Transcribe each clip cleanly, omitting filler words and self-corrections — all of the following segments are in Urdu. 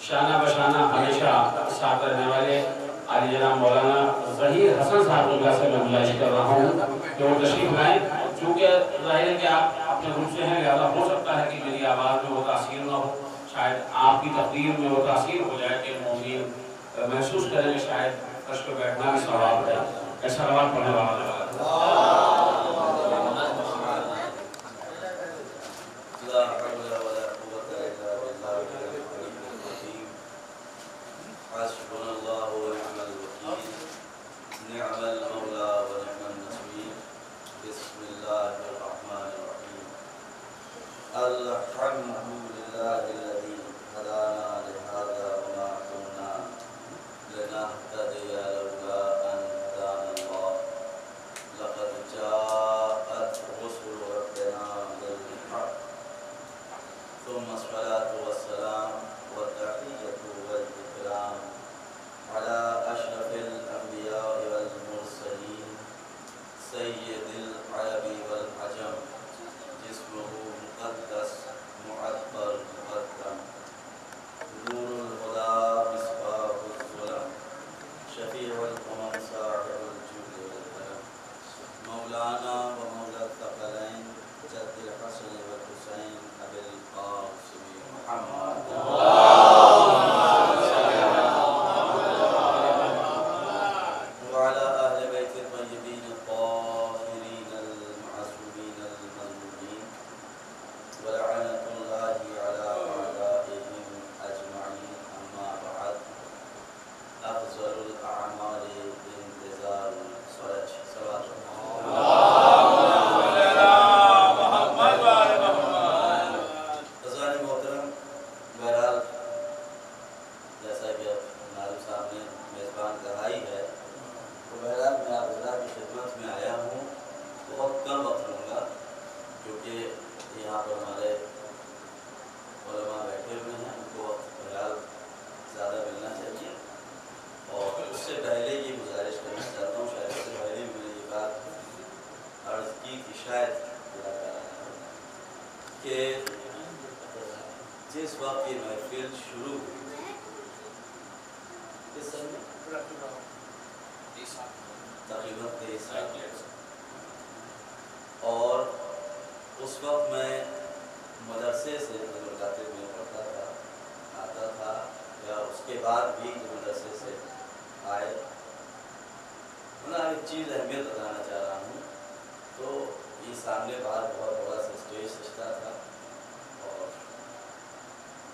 شانہ بشانہ ہمیشہ ساتھ رہنے والے عالی جناب مولانا ظہیر حسن صاحب اللہ سے میں گزارش کر رہا ہوں کہ وہ تشریف لائیں، چونکہ ظاہر ہے کہ آپ اپنے گروپ سے ہیں، لہذا ہو سکتا ہے کہ میری آواز میں وہ تاثیر نہ ہو، شاید آپ کی تقریر میں وہ تاثیر ہو جائے کہ مومین محسوس کریں کہ شاید فرش پہ بیٹھنا بھی ثواب ہے۔ ایسا رواب پڑھنے والا جس وقت یہ محفل شروع ہوئی کس سن میں تقریباً 23 سال، اور اس وقت میں مدرسے سے ملاقاتیں میں پڑھتا تھا، آتا تھا، یا اس کے بعد بھی مدرسے سے آئے۔ میں ایک چیز اہمیت بتانا چاہ رہا ہوں، تو یہ سامنے باہر بہت بڑا سا اسٹیج سجتا تھا اور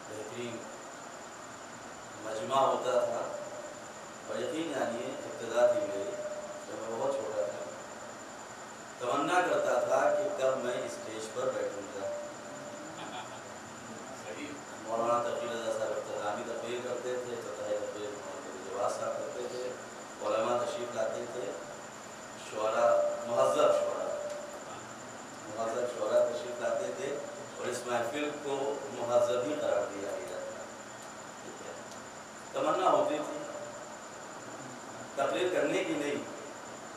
بہترین مجمع ہوتا تھا، اور یقین جانیے ابتدا تھی میری جب میں بہت چھوٹا تھا، تمنا کرتا تھا کہ کب میں اسٹیج پر بیٹھوں گا۔ مولانا تقی رضا صاحب اختتامی تقریر کرتے تھے، افتتاحی تقریر مولانا جواز صاحب کرتے تھے، علماء تشریف لاتے تھے، شعراء مہذب شعراء تشریف لاتے تھے، اور اس محفل کو مہذب ہی قرار دیا گیا تھا۔ تمنا ہوتی تھی تقریر کرنے کی نہیں،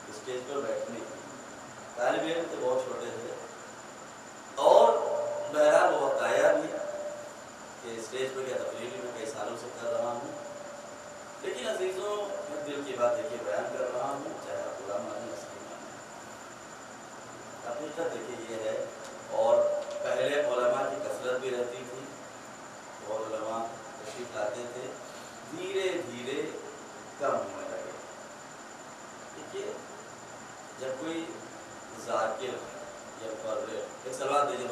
اسٹیج پر بیٹھنے کی۔ طالب علم تو بہت چھوٹے تھے، اور بہرحال وہ وقت آیا بھی کہ اسٹیج پر کیا تقریر بھی میں کئی سالوں سے کر رہا ہوں، لیکن عزیزوں میں دل کی بات دیکھیے بیان کر رہا ہوں، چاہے آپ برا مانیں اصلی مانیں، حقیقت دیکھیے یہ ہے۔ اور پہلے علماء کی کثرت بھی رہتی تھی، بہت علماء تشریف لاتے تھے، دھیرے دھیرے کم ہونے لگے۔ دیکھیے جب کوئی ذاکر یا پرور، ایک صلوات دیجیے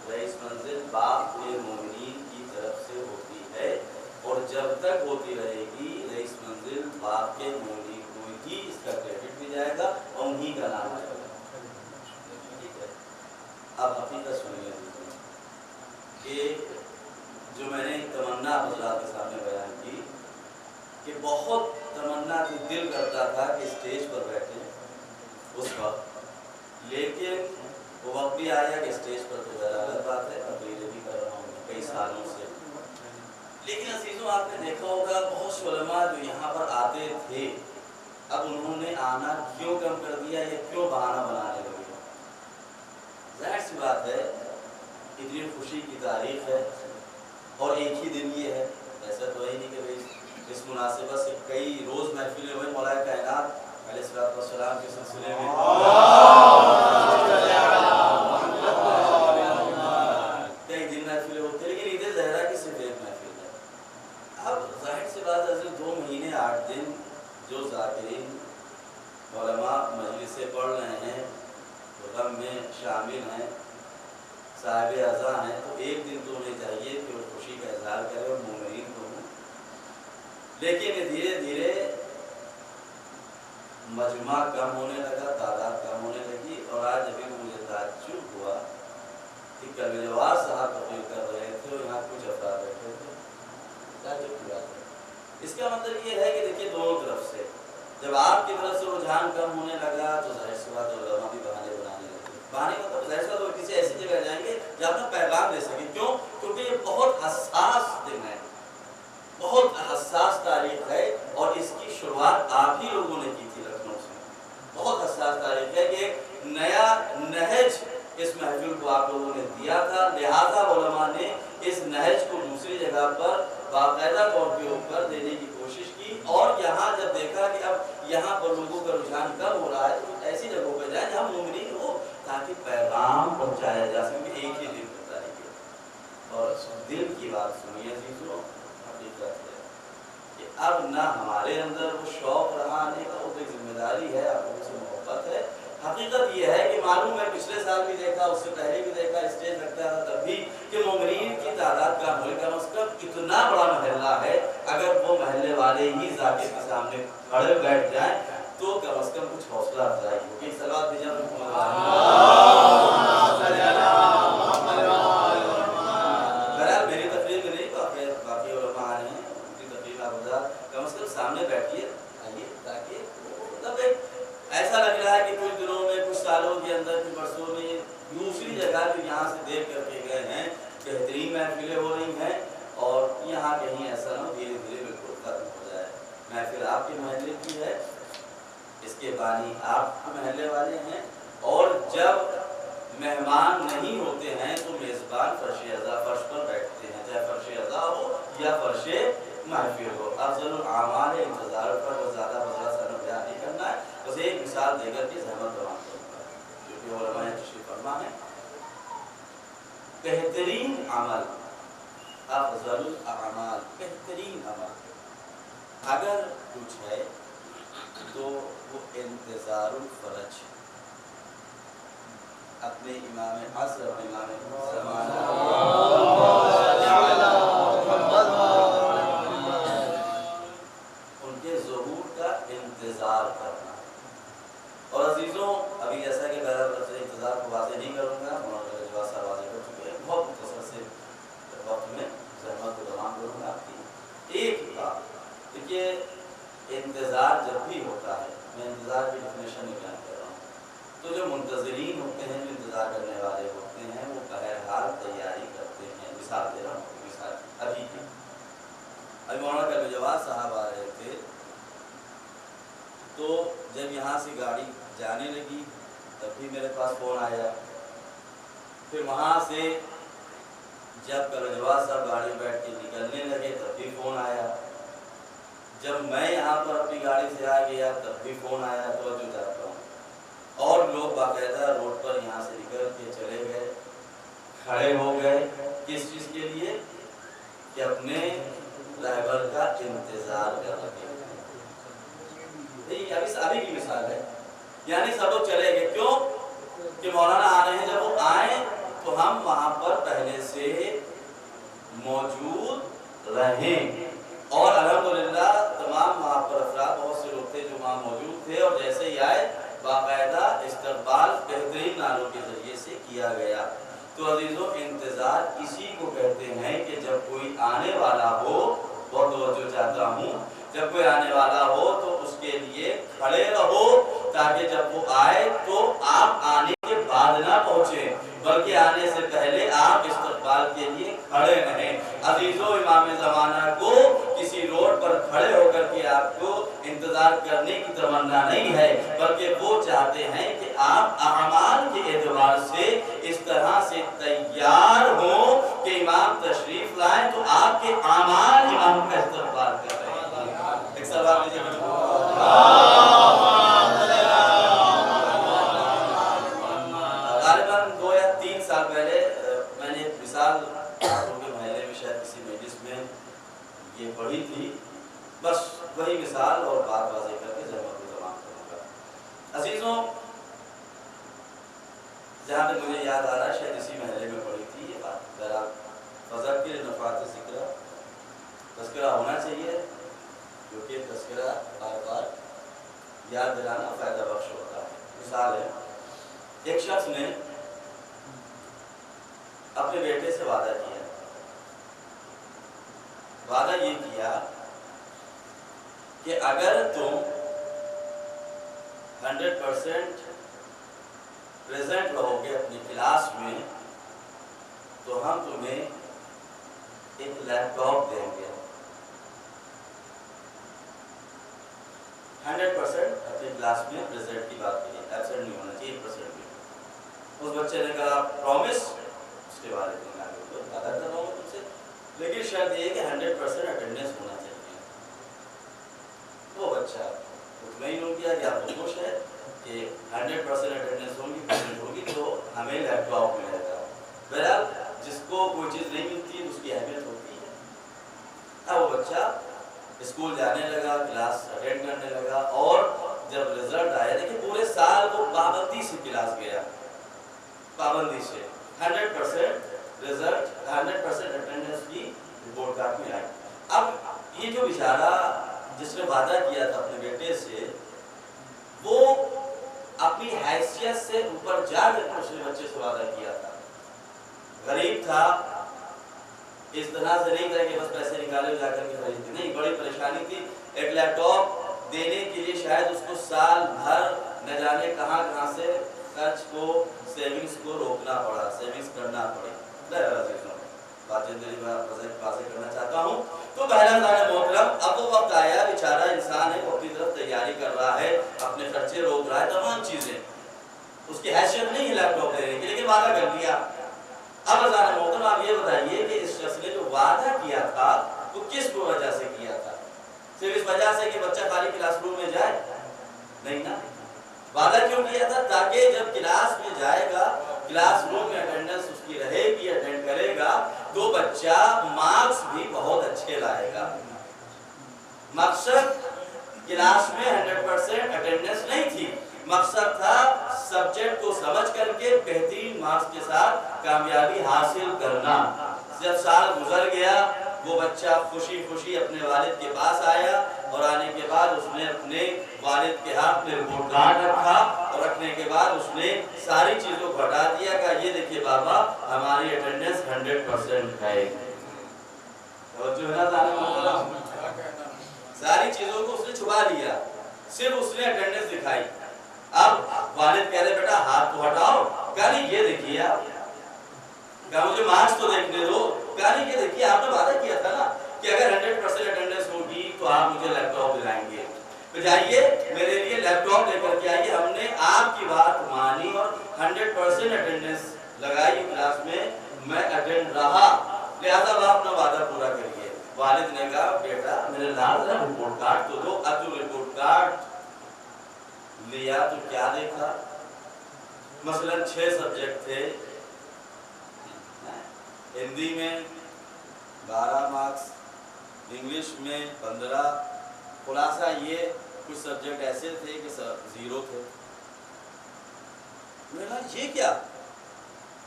رئیس منزل حقیقت سنیے کہ جو میں نے تمنا حضرات کے سامنے بیان کی کہ بہت تمنا تھی، دل کرتا تھا کہ اسٹیج پر بیٹھے اس وقت، لیکن وہ وقت بھی آیا کہ اسٹیج پر تو ذرا الگ بات ہے، تقریریں بھی کر رہا ہوں کئی سالوں سے، لیکن عزیزوں آپ نے دیکھا ہوگا بہت سے علماء جو یہاں پر آتے تھے اب انہوں نے آنا کیوں کم کر دیا یا کیوں بہانہ بنانے لگے؟ ظاہر سی بات ہے اتنی خوشی کی تاریخ ہے اور ایک ہی دن یہ ہے، ایسا تو ہے نہیں کہ بھائی اس مناسبت سے کئی روز محفلیں ہوئے مولا کائنات علیہ السلام کے سلسلے میں کئی دن محفلیں ہوتے، لیکن عید زہرا کی صرف ایک محفل ہے۔ اب ظاہر سی بات ہے 2 مہینے 8 دن جو ذاکرین علماء مجلس سے پڑھ رہے ہیں، غم میں شامل ہیں، صاحب عزا ہیں، تو ایک دن تو انہیں چاہیے کہ وہ خوشی کا اظہار کرے اور مومنین کو ہوں، لیکن دھیرے دھیرے مجمع کم ہونے لگا، تعداد کم ہونے لگی، اور آج ابھی مجھے تعجب ہوا کہ کلوار صاحب تقریر کر رہے تھے اور یہاں کچھ افراد بیٹھے تھے، تعجب کی بات ہے۔ اس کا مطلب یہ ہے کہ دیکھیے دونوں طرف سے جب آپ کی طرف سے رجحان کم ہونے لگا تو ظاہر سی بات علماء بھی بہانے بنانے لگے، بہانے مطلب ظاہر سی بات وہ کسی ایسی جگہ جائیں گے جہاں اپنا پیغام دے سکیں، کیوں؟ کیونکہ یہ بہت حساس دن ہے، بہت حساس تاریخ ہے، اور اس کی شروعات آپ ہی لوگوں نے کی تھی لکھنؤ سے، بہت حساس تاریخ ہے کہ نیا نہج اس محفل کو آپ لوگوں نے دیا تھا، لہذا علماء نے اس نہج کو دوسری جگہ پر باقاعدہ طور کے اوپر دینے کی کوشش کی، اور یہاں جب دیکھا کہ اب یہاں پر لوگوں کا رجحان کم ہو رہا ہے تو ایسی جگہوں پہ جائیں جہاں مومنین ہو تاکہ پیغام پہنچایا جا سکے، ایک ہی دن ہوتا ہے۔ اور دل کی بات سنیے عزیزوں، حقیقت ہے کہ اب نہ ہمارے اندر وہ شوق رہا آنے کا، وہ ایک ذمہ داری ہے، آپ لوگوں سے محبت ہے۔ حقیقت یہ ہے کہ معلوم ہے پچھلے سال بھی دیکھا، اس سے پہلے بھی دیکھا، اسٹیج لگتا تھا تب بھی کہ مومنین کی تعداد کم ہوئی، کم از کم اتنا بڑا محلہ ہے، اگر وہ محلے والے ہی ذاکر کے سامنے کھڑے بیٹھ جائیں تو کم از کم کچھ حوصلہ افزائی ہوگی۔ صلوات بھیجیں بہرحال میری تقریر میں نہیں، باقی علماء آ رہے ہیں، ان کی تقریر آپ کم از کم سامنے بیٹھیے، آئیے، تاکہ مطلب ایسا لگ رہا ہے کہ کچھ دنوں میں، کچھ سالوں کے اندر، کچھ برسوں میں دوسری جگہ جو یہاں سے دیکھ کر کے گئے ہیں بہترین محفلیں ہو رہی ہیں، اور یہاں کہیں ایسا نہ دھیرے دھیرے بالکل ختم ہو جائے۔ محفل آپ کے محلے کی ہے، اس کے بانی آپ کے محلے والے ہیں، اور جب مہمان نہیں ہوتے ہیں تو میزبان فرش عزا فرش پر بیٹھتے ہیں، چاہے فرش عزا ہو یا فرش محفل ہو۔ افضل الاعمال انتظار پر، وہ زیادہ وضاحت سے بیان نہیں کرنا ہے، بس ایک مثال دے کر کے زحمت روان کروں گا، جو کہ علماء تشریف فرما ہے۔ بہترین عمل، افضل الاعمال، بہترین عمل اگر کچھ ہے تو وہ انتظار الفرج، اپنے امام عصر، اپنے امام زمانہ ان کے ظہور کا انتظار کرنا۔ اور عزیزوں ابھی جیسا کہ بہرحال انتظار کو واضح نہیں کروں گا، مولانا جواز صاحب واضح کر چکے ہیں، بہت مختصر سے وقت میں زحمت کو تمام کروں گا آپ کی۔ ایک بات دیکھیے، انتظار جب بھی ہوتا ہے، میں انتظار کی ڈیفینیشن میں بیان کر رہا ہوں، تو جو منتظرین ہوتے ہیں، جو انتظار کرنے والے ہوتے ہیں، وہ بہرحال تیاری کرتے ہیں۔ مثال دے رہا ہوں، مثال ابھی کی، ابھی مولانا کلب جواز صاحب آ رہے تھے، تو جب یہاں سے گاڑی جانے لگی تب بھی میرے پاس فون آیا، پھر وہاں سے جب کلب جواز صاحب گاڑی بیٹھ کے نکلنے لگے تب بھی فون آیا، جب میں یہاں پر اپنی گاڑی سے آ گیا تب بھی فون آیا، توجہ چاہتا ہوں، اور لوگ باقاعدہ روڈ پر یہاں سے نکل کے چلے گئے، کھڑے ہو گئے، کس چیز کے لیے؟ کہ اپنے رہبر کا انتظار کر رہے ہیں۔ ابھی کی مثال ہے، یعنی سب لوگ چلے گئے، کیوں؟ کہ مولانا آ رہے ہیں، جب وہ آئیں تو ہم وہاں پر پہلے سے موجود رہیں، اور الحمدللہ تمام وہاں پر افراد، بہت سے لوگ تھے جو وہاں موجود تھے، اور جیسے ہی آئے باقاعدہ استقبال بہترین نالوں کے ذریعے سے کیا گیا۔ تو عزیزوں انتظار اسی کو کہتے ہیں کہ جب کوئی آنے والا ہو، بہت توجہ چاہتا ہوں، جب کوئی آنے والا ہو تو اس کے لیے کھڑے رہو تاکہ جب وہ آئے تو آپ آنے کے بعد نہ پہنچیں بلکہ آنے سے پہلے آپ استقبال کے لیے کھڑے رہیں۔ عزیزوں امام زمانہ کو کسی روڈ پر کھڑے ہو کر کے آپ کو انتظار کرنے کی تمنا نہیں ہے، بلکہ وہ چاہتے ہیں کہ آپ اعمال کے اعتبار سے اس طرح سے تیار ہوں کہ امام تشریف لائیں تو آپ کے اعمال امام کا استقبال کر رہے ہیں۔ ایک سوال مجھے غالباً 2 یا 3 سال پہلے میں نے ایک مثال آپ کے محلے میں شاید کسی مجلس میں یہ پڑھی تھی، بس وہی مثال اور بات واضح کر کے زحمت کو تمام کروں گا۔ عزیزوں جہاں تک مجھے یاد آ رہا ہے شاید اسی محلے میں پڑھی تھی یہ بات، ذرا فذکر نفعات ذکر، تذکرہ ہونا چاہیے کیونکہ تذکرہ بار بار یاد دلانا فائدہ بخش ہوتا ہے۔ مثال ہے، ایک شخص نے اپنے بیٹے سے وعدہ کیا، وعدہ یہ کیا کہ اگر تم 100% پریزنٹ رہو گے اپنی کلاس میں تو ہم تمہیں ایک لیپ ٹاپ دیں گے۔ 100% اپنی کلاس میں پریزنٹ کی بات کریے، ایبسنٹ نہیں ہونا چاہیے 1% بھی۔ اس بچے نے کہا پرومس، اس کے بارے میں وعدہ کر رہا ہوں تم سے، لیکن شرط یہ کہ 100% اٹینڈنس ہونا چاہیے۔ وہ بچہ مطمئن ہو گیا کہ آپ کو خوش ہے کہ 100% اٹینڈنس ہوگی تو ہمیں لیپ ٹاپ ملے گا۔ بہرحال جس کو کوئی چیز نہیں ملتی اس کی اہمیت ہوتی ہے۔ اب وہ بچہ اسکول جانے لگا، کلاس اٹینڈ کرنے لگا، اور جب رزلٹ آیا دیکھیں پورے سال وہ پابندی سے کلاس گیا، پابندی سے 100% رزلٹ 100% اٹینڈنس کی رپورٹ کارڈ میں آئی۔ اب یہ جو بیچارہ جس نے وعدہ کیا تھا اپنے بیٹے سے، وہ اپنی حیثیت سے اوپر جا کر اس نے بچے سے وعدہ کیا تھا، غریب تھا، اس طرح سے نہیں تھا کہ بس پیسے نکالے جا کر کے خریدتے، نہیں، بڑی پریشانی تھی۔ ایک لیپ ٹاپ دینے کے لیے شاید اس کو سال بھر نہ جانے کہاں کہاں سے خرچ کو، سیونگز کو روکنا پڑا، سیونگز کرنا پڑی۔ بات جلدی واضح کرنا چاہتا ہوں تو پہلا زارِ محترم، اب وہ وقت آیا، بیچارہ انسان ہے، وہ اپنی طرف تیاری کر رہا ہے، اپنے خرچے روک رہا ہے، تمام چیزیں، اس کی حیثیت نہیں ہے لیپ ٹاپ دینے کی، لیکن وعدہ کر لیا۔ اب زارِ محترم آپ یہ بتائیے کہ اس شخص نے جو وعدہ کیا تھا وہ کس کو وجہ سے کیا تھا؟ صرف اس وجہ سے کہ بچہ خالی کلاس روم میں جائے؟ نہیں نا، وعدہ کیوں کیا تھا؟ تاکہ جب کلاس میں جائے گا، کلاس روم میں اٹینڈنس اس کی رہے گی، اٹینڈ کرے گا تو بچہ مارکس بھی بہت اچھے لائے گا۔ مقصد کلاس میں 100% اٹینڈنس نہیں تھی، مقصد تھا سبجیکٹ کو سمجھ کر کے بہترین مارکس کے ساتھ کامیابی حاصل کرنا۔ جب سال گزر گیا وہ بچہ خوشی خوشی اپنے والد کے پاس آیا، اور آنے کے بعد اس نے اپنے والد کے ہاتھ میں رپورٹ کارڈ رکھا، اور رکھنے کے بعد اس نے ساری چیزوں کو ہٹا دیا کہ یہ دیکھیے بابا ہماری اٹینڈنس 100% ہے۔ اور جو ہے نا ساری چیزوں کو اس نے چھپا لیا، صرف اس نے اٹینڈنس دکھائی۔ اب والد کہہ رہے بیٹا ہاتھ تو ہٹاؤ، کہا نہیں یہ دیکھیے آپ، کہا مجھے مارکس تو دیکھنے دو، کہا نہیں یہ دیکھیے آپ نے وعدہ کیا تھا نا کہ اگر 100% اٹینڈنس ہوگی تو آپ مجھے لیپ ٹاپ دلائیں گے، تو جائیے میرے لیے لیپ ٹاپ لے کر کے آئیے۔ ہم نے آپ کی بات مانی اور 100% اٹینڈنس لگائی کلاس میں اٹینڈ رہا، لہذا آپ اپنا وعدہ پورا کریے۔ والد نے کہا بیٹا میرے لال رپورٹ کارڈ تو دو۔ اب جو رپورٹ کارڈ لیا تو کیا دیکھا، مثلا 6 سبجیکٹ تھے، ہندی میں 12 مارکس، انگلش میں 15، خلاصہ یہ کچھ سبجیکٹ ایسے تھے کہ 0 تھے۔ میں نے کہا یہ کیا؟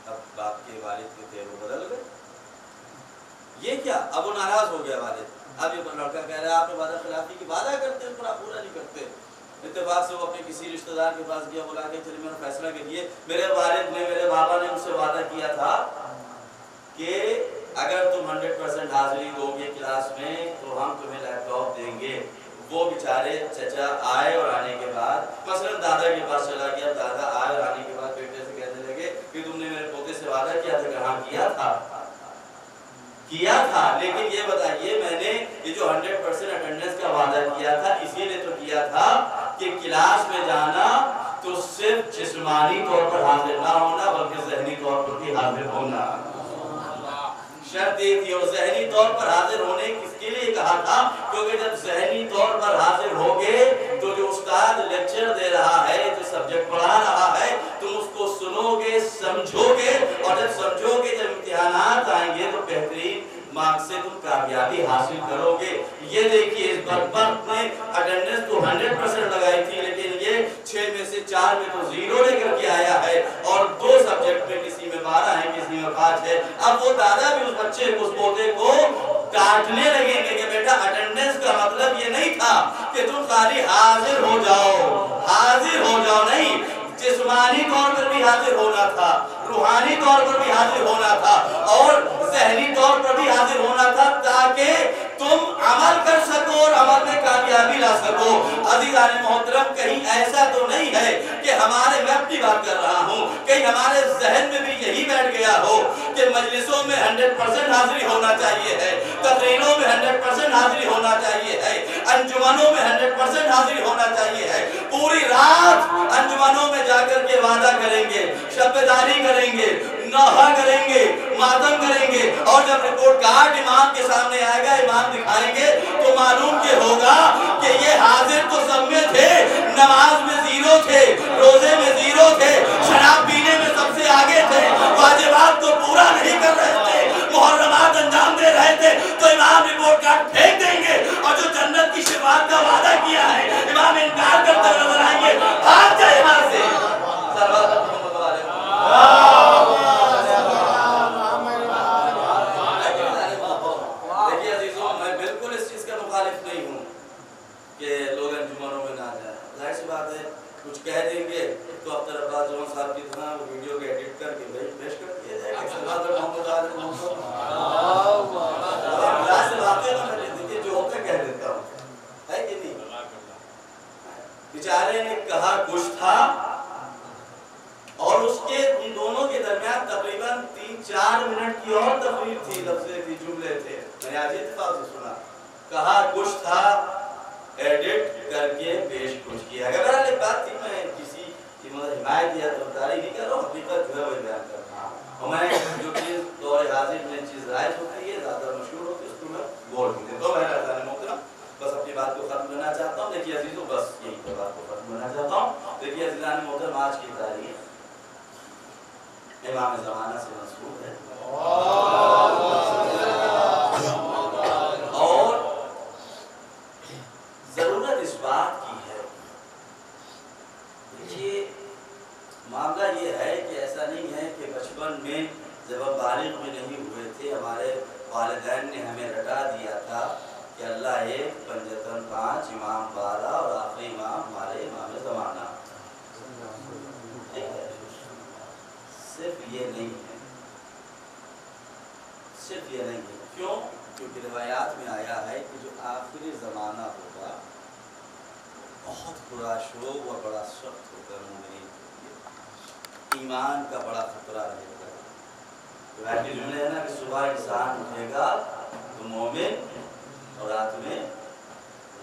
اب باپ کے والد کے تھے وہ بدل گئے، یہ کیا؟ اب وہ ناراض ہو گیا والد۔ اب یہ لڑکا کہہ رہا ہے آپ نے وعدہ خلافی کی وعدہ کرتے ہیں پر آپ پورا نہیں کرتے۔ اتفاق سے وہ اپنے کسی رشتہ دار کے پاس گیا, بولا کہ چلیے میں نے فیصلہ کیجیے, میرے والد نے, میرے بابا نے مجھ سے وعدہ کیا تھا کہ اگر تم 100% حاضری دو گے کلاس میں تو ہم تمہیں لیپ ٹاپ دیں گے. وہ بیچارے چچا آئے اور آنے کے بعد مثلا دادا کے پاس چلا گیا, دادا آئے اور آنے کے بعد بیٹے سے کہنے لگے کہ تم نے میرے پوتے سے وعدہ کیا تھا, کہاں کیا تھا, لیکن یہ بتائیے میں نے یہ جو 100% اٹینڈنس کا وعدہ کیا تھا اسی لیے تو کیا تھا کہ کلاس میں جانا تو صرف جسمانی طور پر حاضر نہ ہونا بلکہ ذہنی طور پر بھی حاضر ہونا. شرط یہ تھی, اور ذہنی طور پر حاضر ہونے کس کے لیے کہا تھا, کیونکہ جب ذہنی طور پر حاضر ہوگے تو جو استاد لیکچر دے رہا ہے, جو سبجیکٹ پڑھا رہا ہے, تم اس کو سنو گے, سمجھو گے, اور جب سمجھو گے, جب امتحانات آئیں گے تو بہترین مارکس سے تم کامیابی حاصل کرو گے. یہ دیکھیے اس بدبخت نے اٹینڈنس تو 100% لگائی تھی, لیکن یہ 6 میں سے 4 میں تو 0 لے کر کے آیا ہے, اور 2 سبجیکٹ میں کسی میں 12 ہے, کسی میں 5 ہے. اب وہ دادا بھی اس بچے کو, اس پوتے کو ڈانٹنے لگیں گے کہ بیٹا اٹینڈنس کا مطلب یہ نہیں تھا کہ تم خالی حاضر ہو جاؤ, نہیں, جسمانی طور پر بھی حاضر ہونا تھا, روحانی طور پر بھی حاضر ہونا تھا, اور ذہنی طور پر بھی حاضر ہونا تھا, تاکہ تم عمل کر سکو اور عمل میں کامیابی لا سکو. عزیزان محترم, کہیں ایسا تو نہیں ہے کہ ہمارے, میں اپنی بات کر رہا ہوں, کہیں ہمارے ذہن میں بھی یہی بیٹھ گیا ہو کہ مجلسوں میں 100% حاضری ہونا چاہیے ہے, تقریروں میں 100% حاضری ہونا چاہیے ہے, انجمنوں میں 100% حاضری ہونا چاہیے ہے, پوری رات انجمنوں میں جا کر کے وعدہ کریں گے, شبداری کریں گے, نوحہ کریں گے, ماتم کریں گے, اور جب رپورٹ کارڈ امام کے سامنے آئے گا, امام دکھائیں گے, تو معلوم یہ ہوگا کہ یہ حاضر تو سب میں تھے, نماز میں 0 تھے, روزے میں 0 تھے, شراب پینے میں سب سے آگے تھے, واجبات کو پورا نہیں کر رہے تھے, محرمات انجام دے رہے تھے, تو امام رپورٹ کارڈ پھینک دیں گے, اور جو جنت کی شفاعت کا وعدہ کیا ہے امام انکار کرتے ہوئے نظر آئیں گے. بھاگ جائے یہاں سے. دیکھیے عزیزوں, میں بالکل اس چیز کا مخالف نہیں ہوں کہ لوگ انجمنوں میں نہ جائیں. ظاہر سی بات ہے, کچھ کہہ دیں گے تو اب طرف عباس جوان صاحب کی طرح ویڈیو کے ایڈٹ کر کے پیش کر دیا جائے گا. دیکھیے جو ہوتا کہہ دیتا ہوں, ہے کہ نہیں. بیچارے نے کہا کچھ تھا, اور اس کے ان دونوں کے درمیان تقریباً 3-4 منٹ کی اور تقریر تھی, لفظیں تھی, جملے تھے. میں نے آج اتفاق سے سنا, کہا کچھ تھا, ایڈٹ کر کے پیش کچھ کیا. اگر ایک بات تھی, میں کسی کی مطلب حمایت یا طرفداری نہیں کر رہا ہوں, حقیقت جو ہے وہ بیان کر رہا ہوں. اور میں جو چیز دور حاضر میں چیز رائج ہوتی ہے, زیادہ مشہور ہوتی ہے, اس کو میں غور نہیں دیتا. تو میں عزیزان محترم بس اپنی بات کو ختم کرنا چاہتا ہوں. دیکھیے عزیزوں, بس یہی بات کو ختم کرنا چاہتا ہوں. دیکھیے عزیزان محترم, آج کی تاریخ امام زمانہ سے منسوب ہے, اور ضرورت اس بات کی ہے. دیکھیے معاملہ یہ ہے کہ ایسا نہیں ہے کہ بچپن میں جب ہم بالغ میں نہیں ہوئے تھے, ہمارے والدین نے ہمیں رٹا دیا تھا کہ اللہ ایک, پنجتن 5, امام 12, اور آخری امام ہمارے امام زمانہ. صرف یہ نہیں ہے, صرف یہ نہیں ہے. کیوں؟ کیونکہ روایات میں آیا ہے کہ جو آخری زمانہ ہوگا بہت برا شوق اور بڑا سخت ہوگا, مومنین ایمان کا بڑا خطرہ رہے گا. روایت کے جملے ہے نا کہ صبح انسان اٹھے گا تو مومن, اور رات میں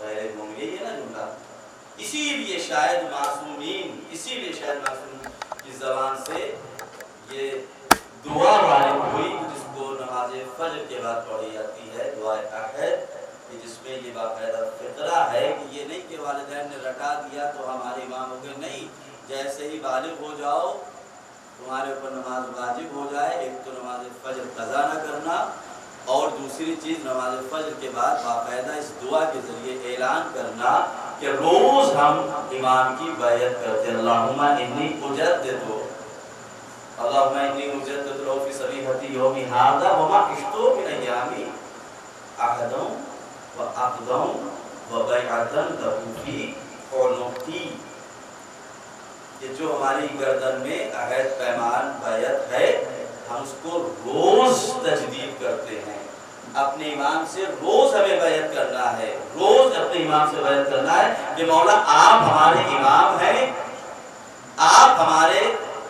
غیر مومن, یہ ہے نا جملہ. اسی لیے شاید معصومین کی زبان سے یہ دعا وارد ہوئی جس کو نماز فجر کے بعد پڑھی جاتی ہے, دعائے عہد, کہ جس میں یہ باقاعدہ فقرہ ہے کہ یہ نہیں کہ والدین نے رٹا دیا تو ہمارے امام ہو گئے. نہیں, جیسے ہی بالغ ہو جاؤ تمہارے اوپر نماز واجب ہو جائے. ایک تو نماز فجر قضا نہ کرنا, اور دوسری چیز نماز فجر کے بعد باقاعدہ اس دعا کے ذریعے اعلان کرنا کہ روز ہم امام کی بیعت کرتے. اللہم انی اجدد, اللہم انی اجدد لو فی صبیحتی یومی ھذا وما عشتو من ایامی احدا وعقدا وبیعتا لہ فی ونقی، کہ جو ہماری گردن میں عہد پیمان بیعت ہے ہم اس کو روز تجدید کرتے ہیں. اپنے امام سے روز ہمیں بیعت کرنا ہے، روز اپنے امام سے بیعت کرنا ہے کہ مولا آپ ہمارے امام ہیں، آپ ہمارے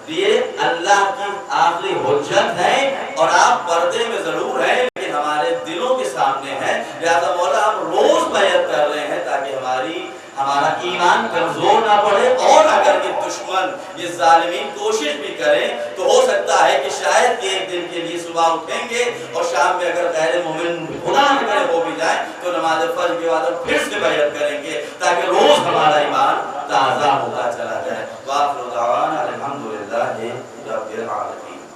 لیے اللہ کی آخری حجت ہیں، اور آپ پردے میں ضرور ہیں لیکن ہمارے دلوں کے سامنے ہیں. لہذا مولا ہم روز بیعت کر رہے ہیں تاکہ ہمارا ایمان کمزور نہ پڑے، اور اگر یہ دشمن یہ ظالمین کوشش بھی کریں تو ہو سکتا ہے کہ شاید ایک دن کے لیے صبح اٹھیں گے اور شام میں اگر غیر مومن خدا نہ کرے ہو بھی جائیں تو نماز فجر کے بعد ہم پھر سے بیعت کریں گے تاکہ روز ہمارا ایمان تازہ ہوتا چلا جائے. وآخر دعوانا الحمدللہ رب العالمین.